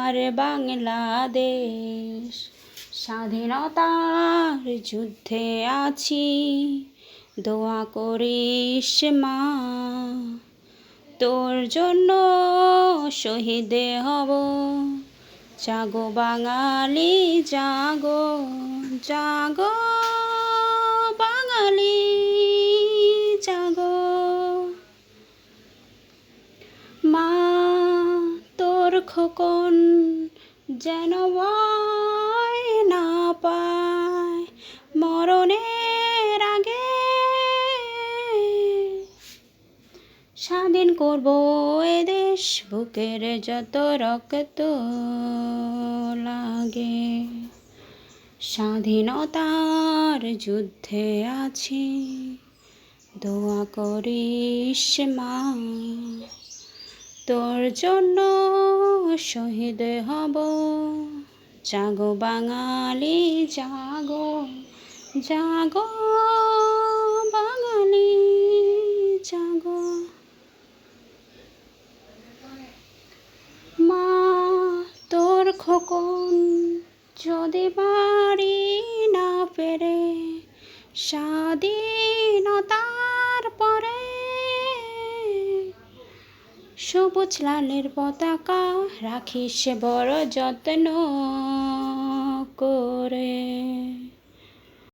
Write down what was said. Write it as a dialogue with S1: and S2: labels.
S1: আমার বাংলাদেশ। স্বাধীনতার যুদ্ধে আছি, দোয়া করিস মা। তোর জন্য শহীদ হব, জাগো বাঙালি জাগো, জাগো বাঙালি জাগো। মা তোর খোকন যেন ভয় না পায় মরণের আগে, স্বাধীন করব এ দেশ বুকের যত রক্ত লাগে। স্বাধীনতার যুদ্ধে আছি, দোয়া করিস মা। তোর জন্য শহীদ হব, জাগো বাঙালি জাগো, জাগো বাঙালি জাগো। মা তোর খোকন যদি বাড়ি না ফেরে স্বাধীনতার পরে, সবুজ লালের পতাকা রাখিস বড় যত্ন করে।